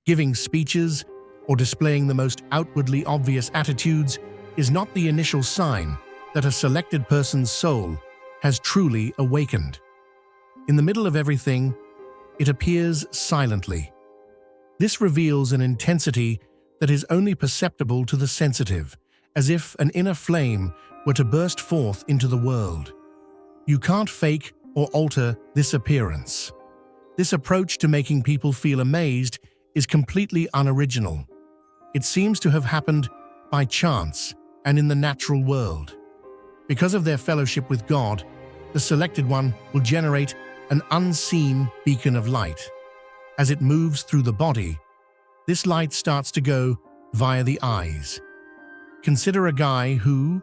Giving speeches or displaying the most outwardly obvious attitudes is not the initial sign that a selected person's soul has truly awakened. In the middle of everything, it appears silently. This reveals an intensity that is only perceptible to the sensitive, as if an inner flame were to burst forth into the world. You can't fake or alter this appearance. This approach to making people feel amazed is completely unoriginal. It seems to have happened by chance and in the natural world. Because of their fellowship with God, the selected one will generate an unseen beacon of light. As it moves through the body, this light starts to go via the eyes. Consider a guy who,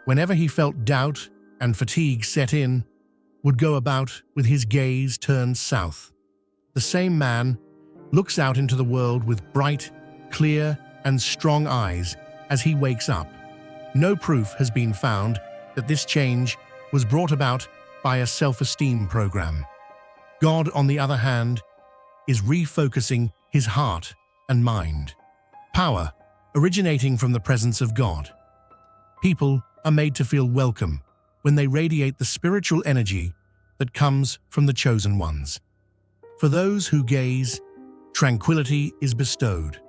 whenever he felt doubt and fatigue set in, would go about with his gaze turned south. The same man looks out into the world with bright, clear, and strong eyes as he wakes up. No proof has been found that this change was brought about by a self-esteem program. God, on the other hand, is refocusing his heart and mind. Power originating from the presence of God. People are made to feel welcome when they radiate the spiritual energy that comes from the chosen ones. For those who gaze, tranquility is bestowed.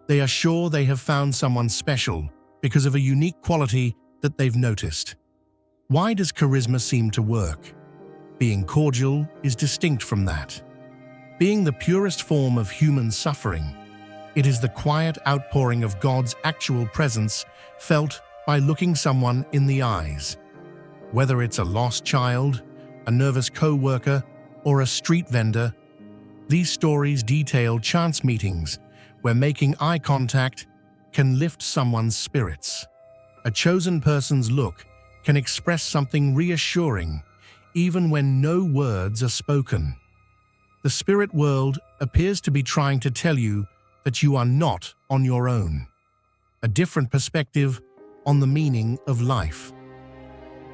They are sure they have found someone special because of a unique quality that they've noticed. Why does charisma seem to work? Being cordial is distinct from that. Being the purest form of human suffering, it is the quiet outpouring of God's actual presence felt by looking someone in the eyes. Whether it's a lost child, a nervous co-worker, or a street vendor, these stories detail chance meetings where making eye contact can lift someone's spirits. A chosen person's look can express something reassuring even when no words are spoken. The spirit world appears to be trying to tell you that you are not on your own. A different perspective on the meaning of life.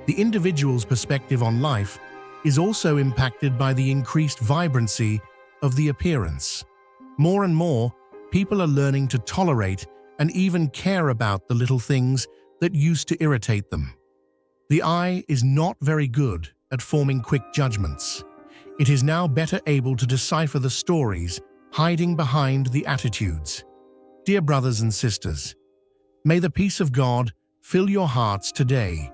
The individual's perspective on life is also impacted by the increased vibrancy of the appearance. More and more, people are learning to tolerate and even care about the little things that used to irritate them. The eye is not very good at forming quick judgments. It is now better able to decipher the stories hiding behind the attitudes. Dear brothers and sisters, may the peace of God fill your hearts today.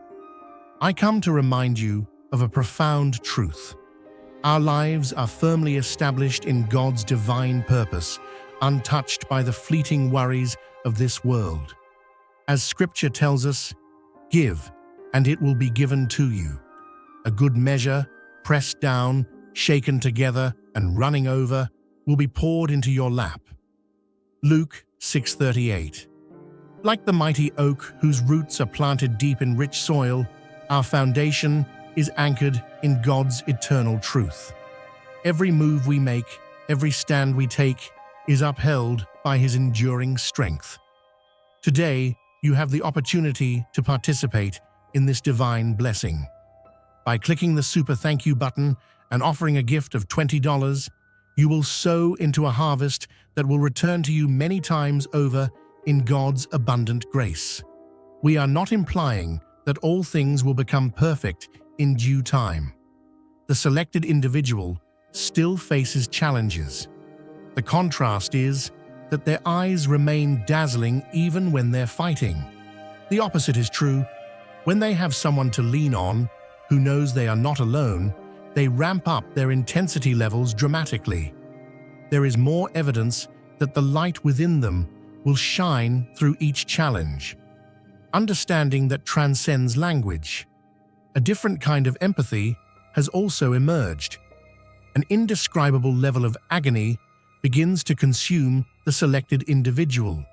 I come to remind you of a profound truth. Our lives are firmly established in God's divine purpose, untouched by the fleeting worries of this world. As Scripture tells us, give, and it will be given to you. A good measure, pressed down, shaken together, and running over, will be poured into your lap. Luke 6:38. Like the mighty oak whose roots are planted deep in rich soil, our foundation is anchored in God's eternal truth. Every move we make, every stand we take, is upheld by His enduring strength. Today, you have the opportunity to participate in this divine blessing. By clicking the Super Thank You button and offering a gift of $20, you will sow into a harvest that will return to you many times over in God's abundant grace. We are not implying that all things will become perfect in due time. The selected individual still faces challenges. The contrast is that their eyes remain dazzling even when they're fighting. The opposite is true. When they have someone to lean on, who knows they are not alone, they ramp up their intensity levels dramatically. There is more evidence that the light within them will shine through each challenge. Understanding that transcends language. A different kind of empathy has also emerged. An indescribable level of agony begins to consume the selected individual.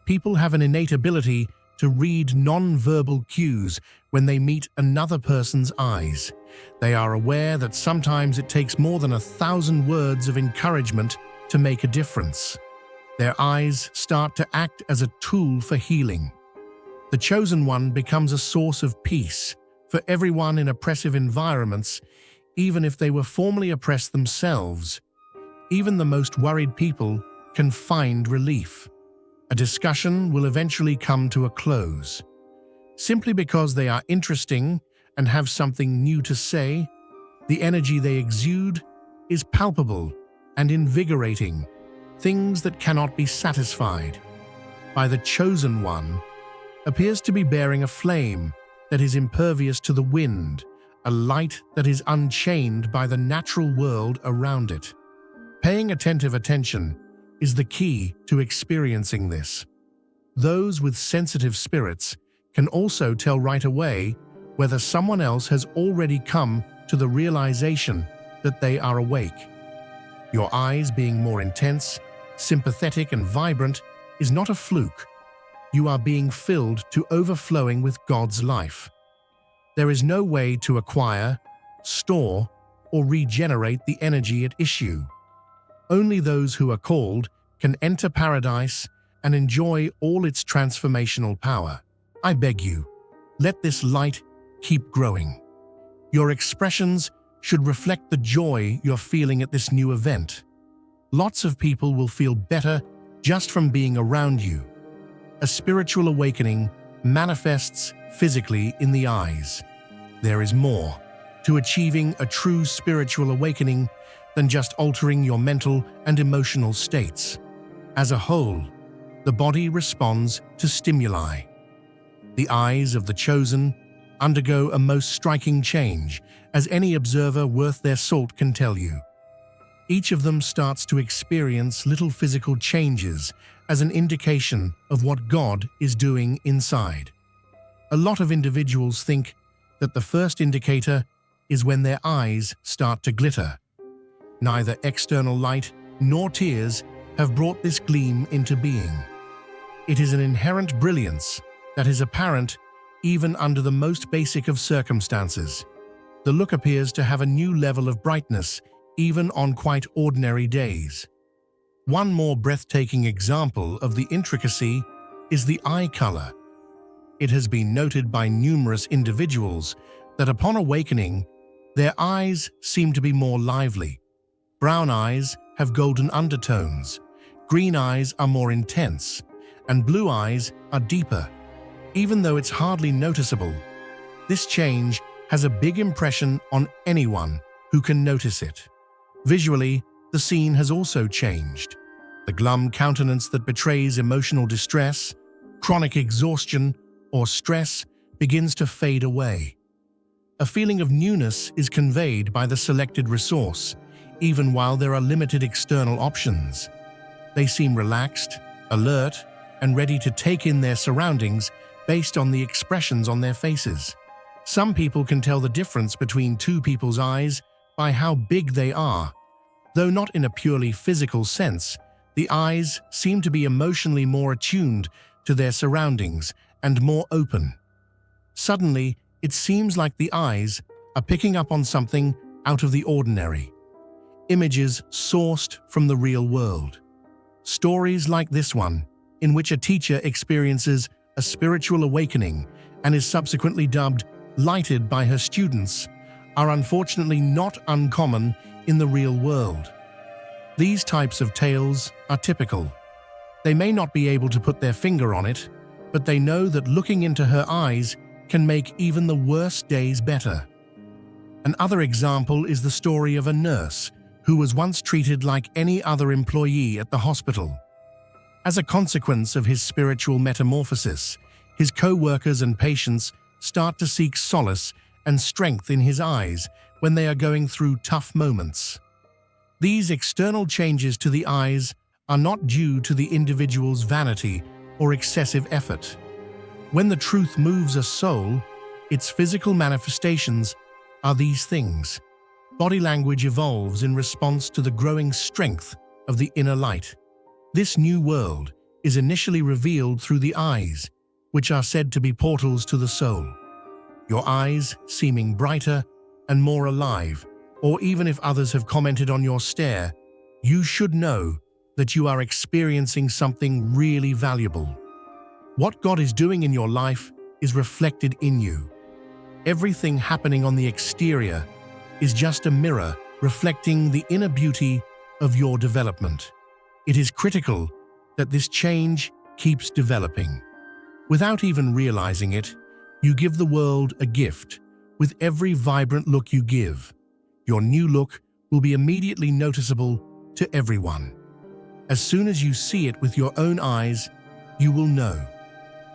People have an innate ability to read non-verbal cues when they meet another person's eyes. They are aware that sometimes it takes more than 1,000 words of encouragement to make a difference. Their eyes start to act as a tool for healing. The chosen one becomes a source of peace for everyone in oppressive environments, even if they were formerly oppressed themselves. Even the most worried people can find relief. A discussion will eventually come to a close. Simply because they are interesting and have something new to say, the energy they exude is palpable and invigorating, things that cannot be satisfied by the chosen one appears to be bearing a flame that is impervious to the wind, a light that is unchained by the natural world around it. Paying attentive attention is the key to experiencing this. Those with sensitive spirits can also tell right away whether someone else has already come to the realization that they are awake. Your eyes being more intense, sympathetic, and vibrant is not a fluke. You are being filled to overflowing with God's life. There is no way to acquire, store, or regenerate the energy at issue. Only those who are called can enter paradise and enjoy all its transformational power. I beg you, let this light keep growing. Your expressions should reflect the joy you're feeling at this new event. Lots of people will feel better just from being around you. A spiritual awakening manifests physically in the eyes. There is more to achieving a true spiritual awakening than just altering your mental and emotional states. As a whole, the body responds to stimuli. The eyes of the chosen undergo a most striking change, as any observer worth their salt can tell you. Each of them starts to experience little physical changes as an indication of what God is doing inside. A lot of individuals think that the first indicator is when their eyes start to glitter. Neither external light nor tears have brought this gleam into being. It is an inherent brilliance that is apparent even under the most basic of circumstances. The look appears to have a new level of brightness even on quite ordinary days. One more breathtaking example of the intricacy is the eye color. It has been noted by numerous individuals that upon awakening, their eyes seem to be more lively. Brown eyes have golden undertones, green eyes are more intense, and blue eyes are deeper. Even though it's hardly noticeable, this change has a big impression on anyone who can notice it. Visually, the scene has also changed. The glum countenance that betrays emotional distress, chronic exhaustion, or stress begins to fade away. A feeling of newness is conveyed by the selected resource, even while there are limited external options. They seem relaxed, alert, and ready to take in their surroundings based on the expressions on their faces. Some people can tell the difference between two people's eyes by how big they are. Though not in a purely physical sense, the eyes seem to be emotionally more attuned to their surroundings and more open. Suddenly, it seems like the eyes are picking up on something out of the ordinary. Images sourced from the real world. Stories like this one, in which a teacher experiences a spiritual awakening and is subsequently dubbed lighted by her students, are unfortunately not uncommon in the real world. These types of tales are typical. They may not be able to put their finger on it, but they know that looking into her eyes can make even the worst days better. Another example is the story of a nurse who was once treated like any other employee at the hospital. As a consequence of his spiritual metamorphosis, his co-workers and patients start to seek solace and strength in his eyes when they are going through tough moments. These external changes to the eyes are not due to the individual's vanity or excessive effort. When the truth moves a soul, its physical manifestations are these things. Body language evolves in response to the growing strength of the inner light. This new world is initially revealed through the eyes, which are said to be portals to the soul. Your eyes seeming brighter and more alive, or even if others have commented on your stare, you should know that you are experiencing something really valuable. What God is doing in your life is reflected in you. Everything happening on the exterior is just a mirror reflecting the inner beauty of your development. It is critical that this change keeps developing. Without even realizing it, you give the world a gift. With every vibrant look you give, your new look will be immediately noticeable to everyone. As soon as you see it with your own eyes, you will know.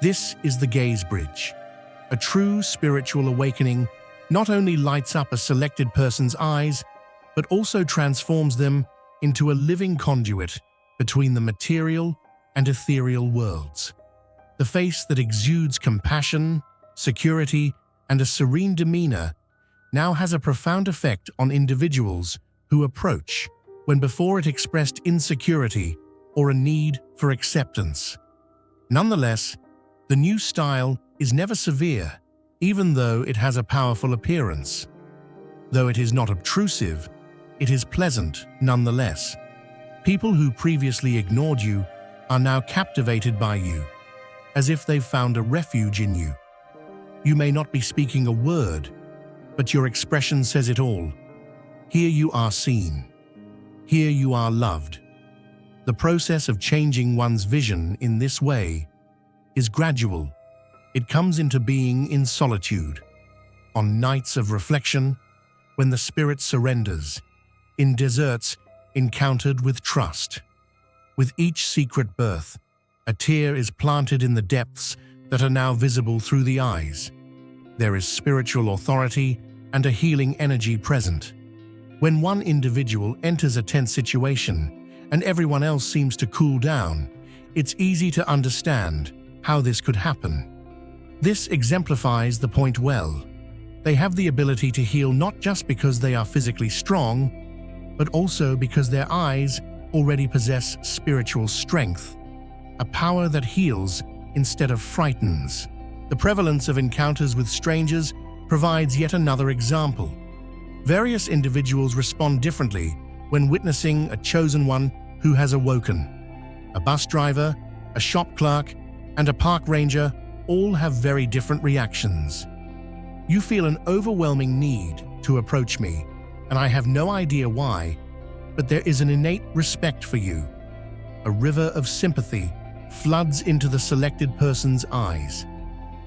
This is the Gaze Bridge. A true spiritual awakening not only lights up a selected person's eyes, but also transforms them into a living conduit between the material and ethereal worlds. The face that exudes compassion, security, and a serene demeanor now has a profound effect on individuals who approach, when before it expressed insecurity or a need for acceptance. Nonetheless, the new style is never severe, even though it has a powerful appearance. Though it is not obtrusive, it is pleasant nonetheless. People who previously ignored you are now captivated by you, as if they've found a refuge in you. You may not be speaking a word, but your expression says it all. Here you are seen. Here you are loved. The process of changing one's vision in this way is gradual. It comes into being in solitude, on nights of reflection, when the spirit surrenders, in deserts encountered with trust. With each secret birth, a tear is planted in the depths that are now visible through the eyes. There is spiritual authority and a healing energy present. When one individual enters a tense situation and everyone else seems to cool down, it's easy to understand how this could happen. This exemplifies the point well. They have the ability to heal not just because they are physically strong, but also because their eyes already possess spiritual strength, a power that heals instead of frightens. The prevalence of encounters with strangers provides yet another example. Various individuals respond differently when witnessing a chosen one who has awoken. A bus driver, a shop clerk, and a park ranger all have very different reactions. You feel an overwhelming need to approach me, and I have no idea why, but there is an innate respect for you. A river of sympathy floods into the selected person's eyes.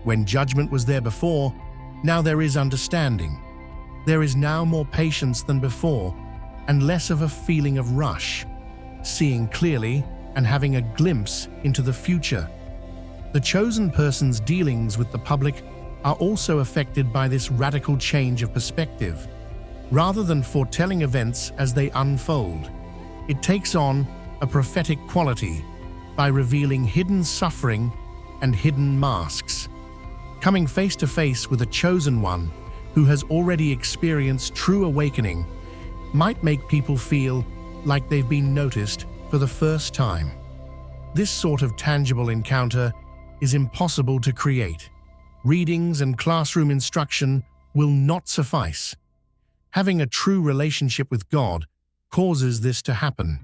When judgment was there before, now there is understanding. There is now more patience than before, and less of a feeling of rush, seeing clearly and having a glimpse into the future. The chosen person's dealings with the public are also affected by this radical change of perspective. Rather than foretelling events as they unfold, it takes on a prophetic quality by revealing hidden suffering and hidden masks. Coming face to face with a chosen one who has already experienced true awakening might make people feel like they've been noticed for the first time. This sort of tangible encounter is impossible to create. Readings and classroom instruction will not suffice. Having a true relationship with God causes this to happen.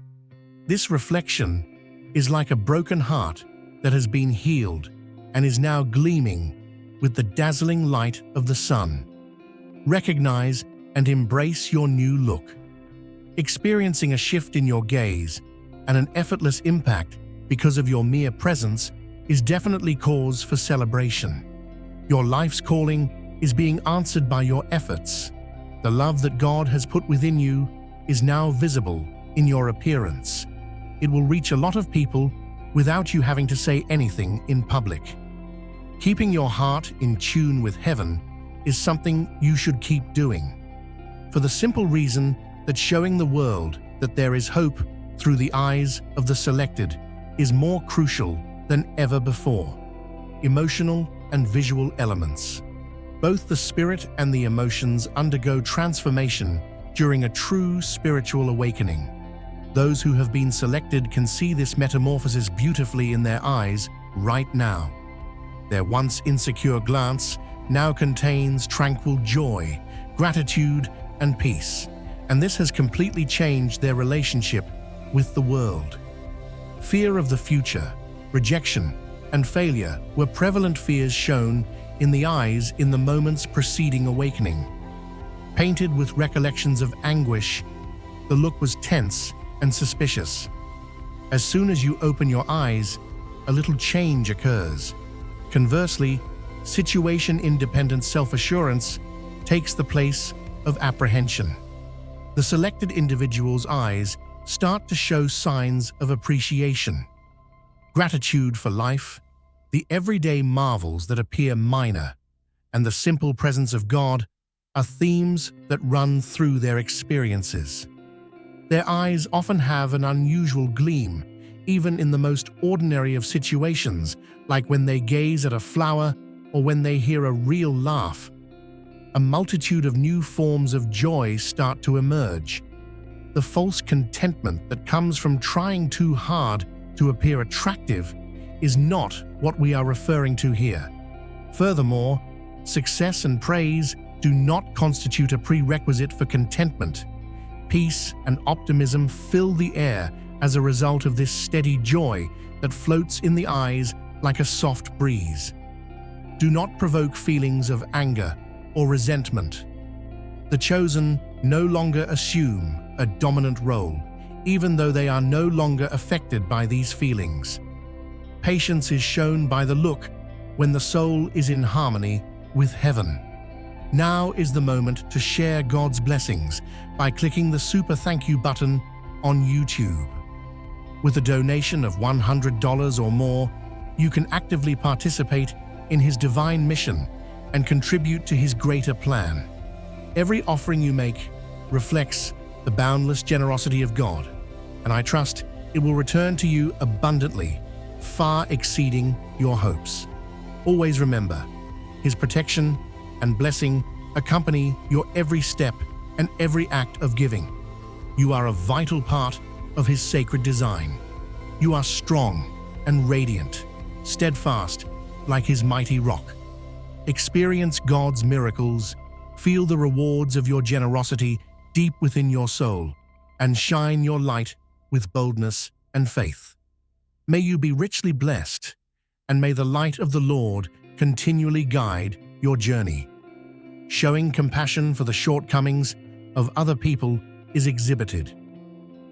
This reflection is like a broken heart that has been healed and is now gleaming with the dazzling light of the sun. Recognize and embrace your new look. Experiencing a shift in your gaze and an effortless impact because of your mere presence is definitely cause for celebration. Your life's calling is being answered by your efforts. The love that God has put within you is now visible in your appearance. It will reach a lot of people without you having to say anything in public. Keeping your heart in tune with heaven is something you should keep doing, for the simple reason that showing the world that there is hope through the eyes of the selected is more crucial than ever before. Emotional and visual elements. Both the spirit and the emotions undergo transformation during a true spiritual awakening. Those who have been selected can see this metamorphosis beautifully in their eyes right now. Their once insecure glance now contains tranquil joy, gratitude, and peace, and this has completely changed their relationship with the world. Fear of the future, rejection, and failure were prevalent fears shown in the eyes in the moments preceding awakening. Painted with recollections of anguish, the look was tense and suspicious. As soon as you open your eyes, a little change occurs. Conversely, situation-independent self-assurance takes the place of apprehension. The selected individual's eyes start to show signs of appreciation, gratitude for life, the everyday marvels that appear minor, and the simple presence of God are themes that run through their experiences. Their eyes often have an unusual gleam, even in the most ordinary of situations, like when they gaze at a flower or when they hear a real laugh. A multitude of new forms of joy start to emerge. The false contentment that comes from trying too hard to appear attractive is not what we are referring to here. Furthermore, success and praise do not constitute a prerequisite for contentment. Peace and optimism fill the air as a result of this steady joy that floats in the eyes like a soft breeze. Do not provoke feelings of anger or resentment. The chosen no longer assume a dominant role, even though they are no longer affected by these feelings. Patience is shown by the look when the soul is in harmony with heaven. Now is the moment to share God's blessings by clicking the Super Thank You button on YouTube. With a donation of $100 or more, you can actively participate in His divine mission and contribute to His greater plan. Every offering you make reflects the boundless generosity of God, and I trust it will return to you abundantly, far exceeding your hopes. Always remember, His protection and blessing accompany your every step and every act of giving. You are a vital part of His sacred design. You are strong and radiant, steadfast like His mighty rock. Experience God's miracles, feel the rewards of your generosity deep within your soul, and shine your light with boldness and faith. May you be richly blessed, and may the light of the Lord continually guide your journey. Showing compassion for the shortcomings of other people is exhibited.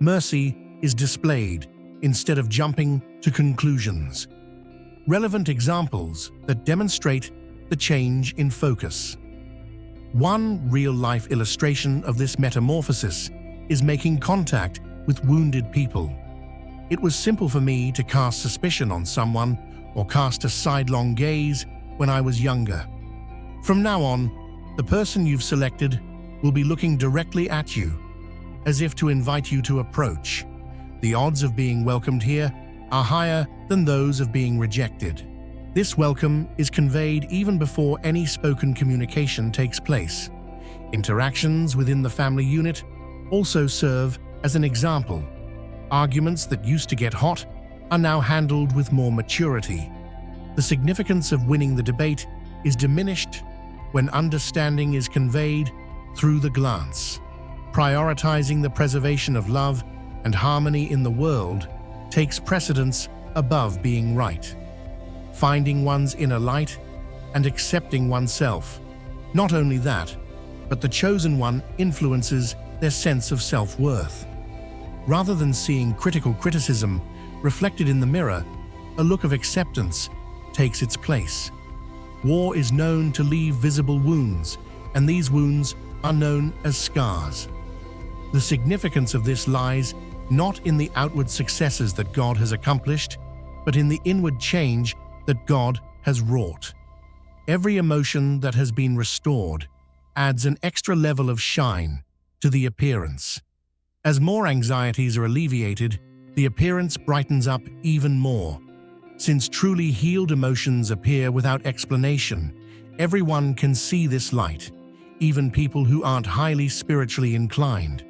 Mercy is displayed instead of jumping to conclusions. Relevant examples that demonstrate the change in focus. One real-life illustration of this metamorphosis is making contact with wounded people. It was simple for me to cast suspicion on someone or cast a sidelong gaze when I was younger. From now on, the person you've selected will be looking directly at you, as if to invite you to approach. The odds of being welcomed here are higher than those of being rejected. This welcome is conveyed even before any spoken communication takes place. Interactions within the family unit also serve as an example. Arguments that used to get hot are now handled with more maturity. The significance of winning the debate is diminished when understanding is conveyed through the glance. Prioritizing the preservation of love and harmony in the world takes precedence above being right. Finding one's inner light and accepting oneself. Not only that, but the chosen one influences their sense of self-worth. Rather than seeing critical criticism reflected in the mirror, a look of acceptance takes its place. War is known to leave visible wounds, and these wounds are known as scars. The significance of this lies not in the outward successes that God has accomplished, but in the inward change that God has wrought. Every emotion that has been restored adds an extra level of shine to the appearance. As more anxieties are alleviated, the appearance brightens up even more. Since truly healed emotions appear without explanation, everyone can see this light, even people who aren't highly spiritually inclined.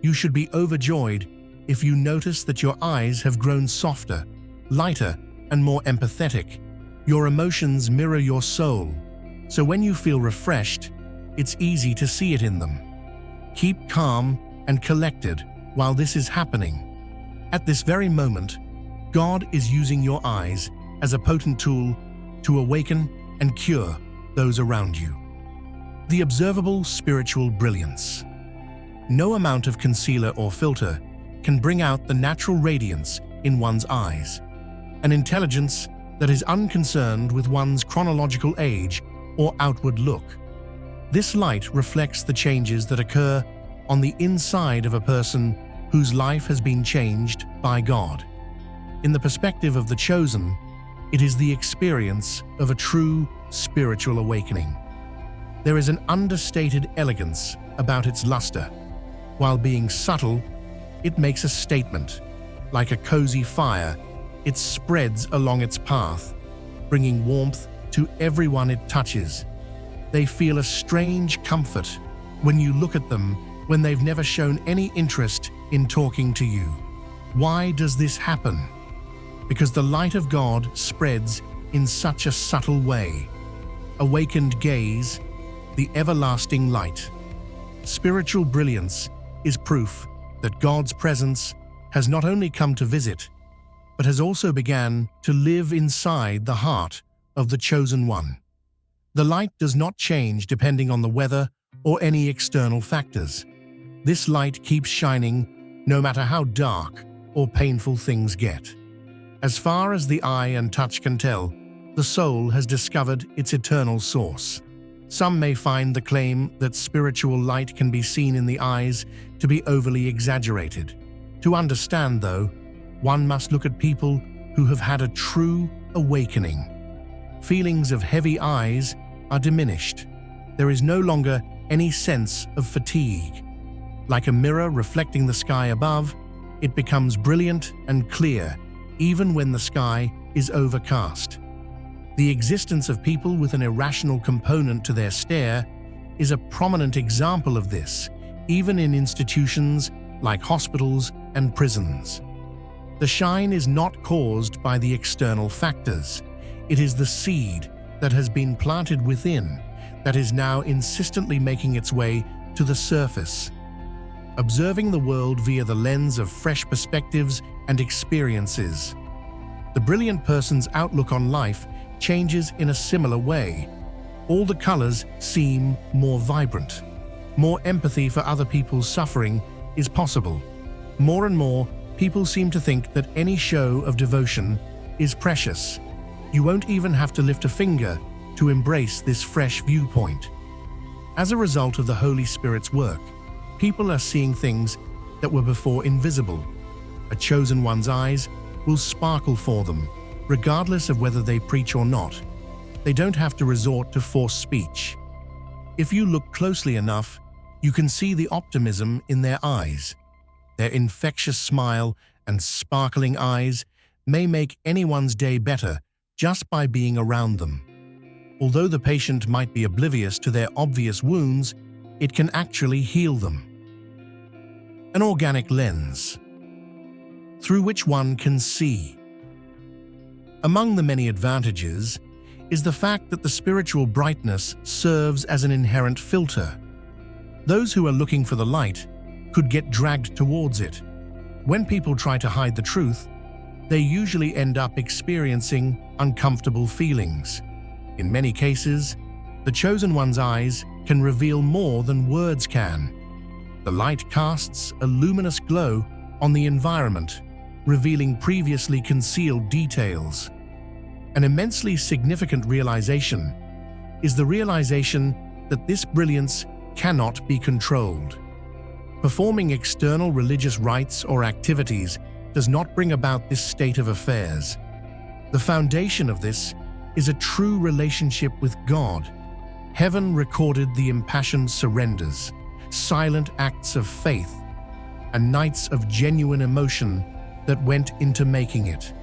You should be overjoyed if you notice that your eyes have grown softer, lighter, and more empathetic. Your emotions mirror your soul, so when you feel refreshed, it's easy to see it in them. Keep calm and collected while this is happening. At this very moment, God is using your eyes as a potent tool to awaken and cure those around you. The observable spiritual brilliance. No amount of concealer or filter can bring out the natural radiance in one's eyes, an intelligence that is unconcerned with one's chronological age or outward look. This light reflects the changes that occur on the inside of a person whose life has been changed by God. In the perspective of the chosen, it is the experience of a true spiritual awakening. There is an understated elegance about its luster. While being subtle, it makes a statement. Like a cozy fire, it spreads along its path, bringing warmth to everyone it touches. They feel a strange comfort when you look at them when they've never shown any interest in talking to you. Why does this happen? Because the light of God spreads in such a subtle way. Awakened gaze, the everlasting light. Spiritual brilliance is proof that God's presence has not only come to visit, but has also began to live inside the heart of the chosen one. The light does not change depending on the weather or any external factors. This light keeps shining no matter how dark or painful things get. As far as the eye and touch can tell, the soul has discovered its eternal source. Some may find the claim that spiritual light can be seen in the eyes to be overly exaggerated. To understand, though, one must look at people who have had a true awakening. Feelings of heavy eyes are diminished. There is no longer any sense of fatigue. Like a mirror reflecting the sky above, it becomes brilliant and clear, even when the sky is overcast. The existence of people with an irrational component to their stare is a prominent example of this, even in institutions like hospitals and prisons. The shine is not caused by the external factors. It is the seed that has been planted within that is now insistently making its way to the surface. Observing the world via the lens of fresh perspectives and experiences. The brilliant person's outlook on life changes in a similar way. All the colors seem more vibrant. More empathy for other people's suffering is possible. More and more, people seem to think that any show of devotion is precious. You won't even have to lift a finger to embrace this fresh viewpoint. As a result of the Holy Spirit's work, people are seeing things that were before invisible. A chosen one's eyes will sparkle for them, regardless of whether they preach or not. They don't have to resort to forced speech. If you look closely enough, you can see the optimism in their eyes. Their infectious smile and sparkling eyes may make anyone's day better just by being around them. Although the patient might be oblivious to their obvious wounds, it can actually heal them. An organic lens, through which one can see. Among the many advantages is the fact that the spiritual brightness serves as an inherent filter. Those who are looking for the light could get dragged towards it. When people try to hide the truth, they usually end up experiencing uncomfortable feelings. In many cases, the chosen one's eyes can reveal more than words can. The light casts a luminous glow on the environment, revealing previously concealed details. An immensely significant realization is the realization that this brilliance cannot be controlled. Performing external religious rites or activities does not bring about this state of affairs. The foundation of this is a true relationship with God. Heaven recorded the impassioned surrenders, silent acts of faith, and nights of genuine emotion that went into making it.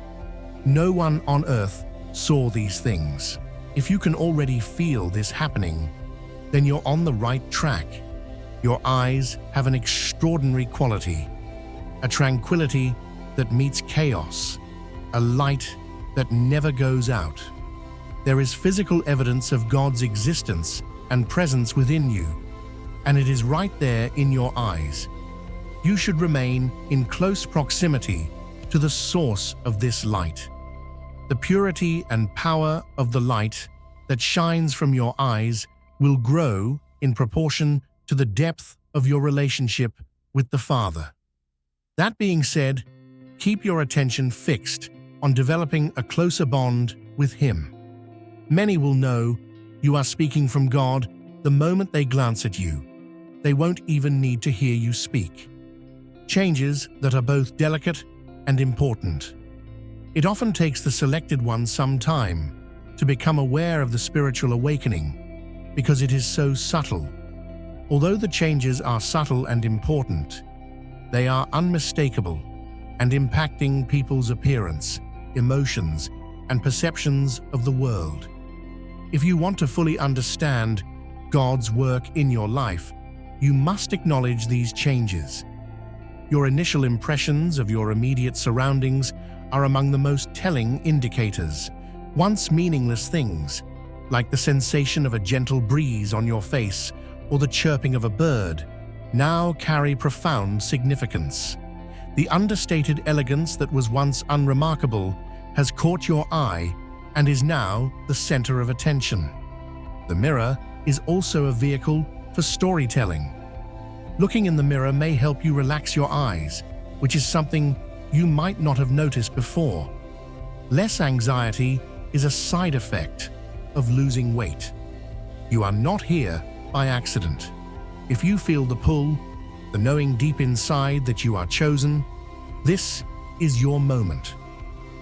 No one on earth saw these things. If you can already feel this happening, then you're on the right track. Your eyes have an extraordinary quality, a tranquility that meets chaos, a light that never goes out. There is physical evidence of God's existence and presence within you, and it is right there in your eyes. You should remain in close proximity to the source of this light. The purity and power of the light that shines from your eyes will grow in proportion to the depth of your relationship with the Father. That being said, keep your attention fixed on developing a closer bond with Him. Many will know you are speaking from God the moment they glance at you. They won't even need to hear you speak. Changes that are both delicate and important. It often takes the selected one some time to become aware of the spiritual awakening because it is so subtle. Although the changes are subtle and important, they are unmistakable and impacting people's appearance, emotions, and perceptions of the world. If you want to fully understand God's work in your life, you must acknowledge these changes. Your initial impressions of your immediate surroundings are among the most telling indicators. Once meaningless things, like the sensation of a gentle breeze on your face or the chirping of a bird, now carry profound significance. The understated elegance that was once unremarkable has caught your eye and is now the center of attention. The mirror is also a vehicle for storytelling. Looking in the mirror may help you relax your eyes, which is something you might not have noticed before. Less anxiety is a side effect of losing weight. You are not here by accident. If you feel the pull, the knowing deep inside that you are chosen, this is your moment.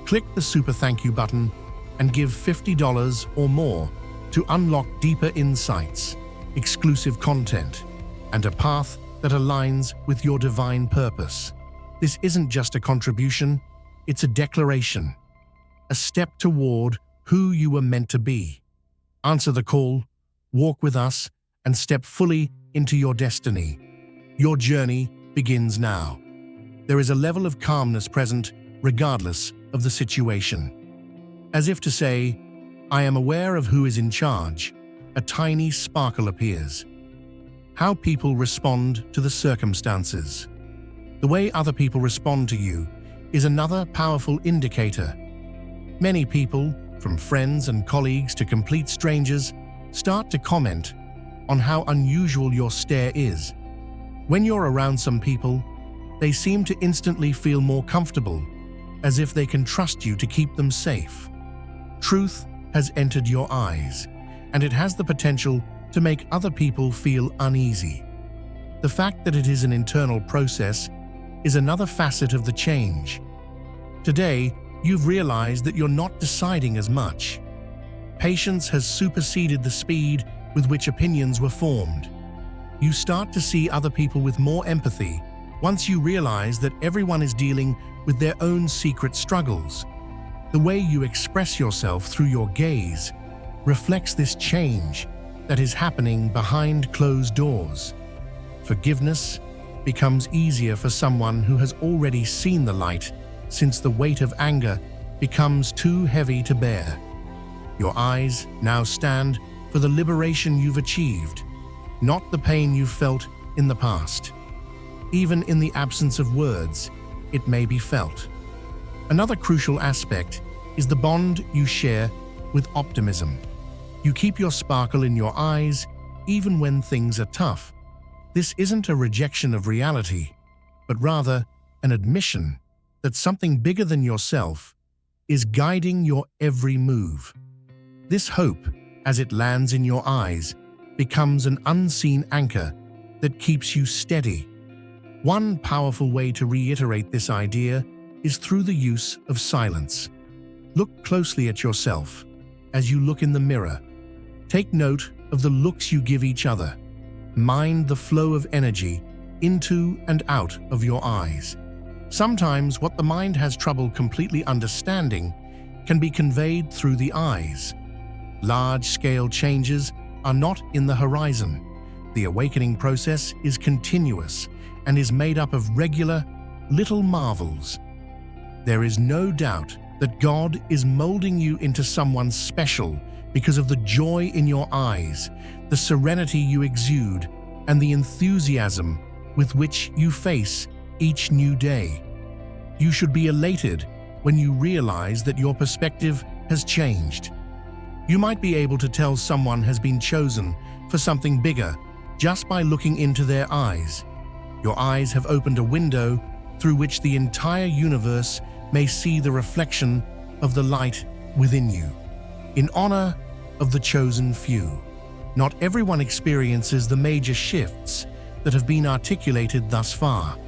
Click the Super Thank You button and give $50 or more to unlock deeper insights, exclusive content, and a path that aligns with your divine purpose. This isn't just a contribution, it's a declaration, a step toward who you were meant to be. Answer the call, walk with us, and step fully into your destiny. Your journey begins now. There is a level of calmness present regardless of the situation. As if to say, I am aware of who is in charge, a tiny sparkle appears. How people respond to the circumstances. The way other people respond to you is another powerful indicator. Many people, from friends and colleagues to complete strangers, start to comment on how unusual your stare is. When you're around some people, they seem to instantly feel more comfortable, as if they can trust you to keep them safe. Truth has entered your eyes, and it has the potential to make other people feel uneasy. The fact that it is an internal process is another facet of the change. Today, you've realized that you're not deciding as much. Patience has superseded the speed with which opinions were formed. You start to see other people with more empathy once you realize that everyone is dealing with their own secret struggles. The way you express yourself through your gaze reflects this change that is happening behind closed doors. Forgiveness becomes easier for someone who has already seen the light, since the weight of anger becomes too heavy to bear. Your eyes now stand for the liberation you've achieved, not the pain you felt in the past. Even in the absence of words, it may be felt. Another crucial aspect is the bond you share with optimism. You keep your sparkle in your eyes even when things are tough. This isn't a rejection of reality, but rather an admission that something bigger than yourself is guiding your every move. This hope, as it lands in your eyes, becomes an unseen anchor that keeps you steady. One powerful way to reiterate this idea is through the use of silence. Look closely at yourself as you look in the mirror. Take note of the looks you give each other. Mind the flow of energy into and out of your eyes. Sometimes what the mind has trouble completely understanding can be conveyed through the eyes. Large-scale changes are not in the horizon. The awakening process is continuous and is made up of regular, little marvels. There is no doubt that God is molding you into someone special because of the joy in your eyes, the serenity you exude, and the enthusiasm with which you face each new day. You should be elated when you realize that your perspective has changed. You might be able to tell someone has been chosen for something bigger just by looking into their eyes. Your eyes have opened a window through which the entire universe may see the reflection of the light within you. In honor of the chosen few. Not everyone experiences the major shifts that have been articulated thus far.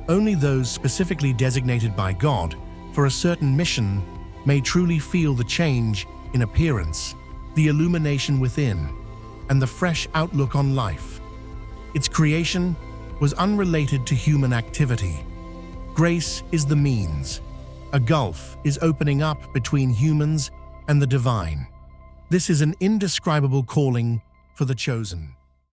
Only those specifically designated by God for a certain mission may truly feel the change in appearance, the illumination within, and the fresh outlook on life. Its creation was unrelated to human activity. Grace is the means. A gulf is opening up between humans and the divine. This is an indescribable calling for the chosen.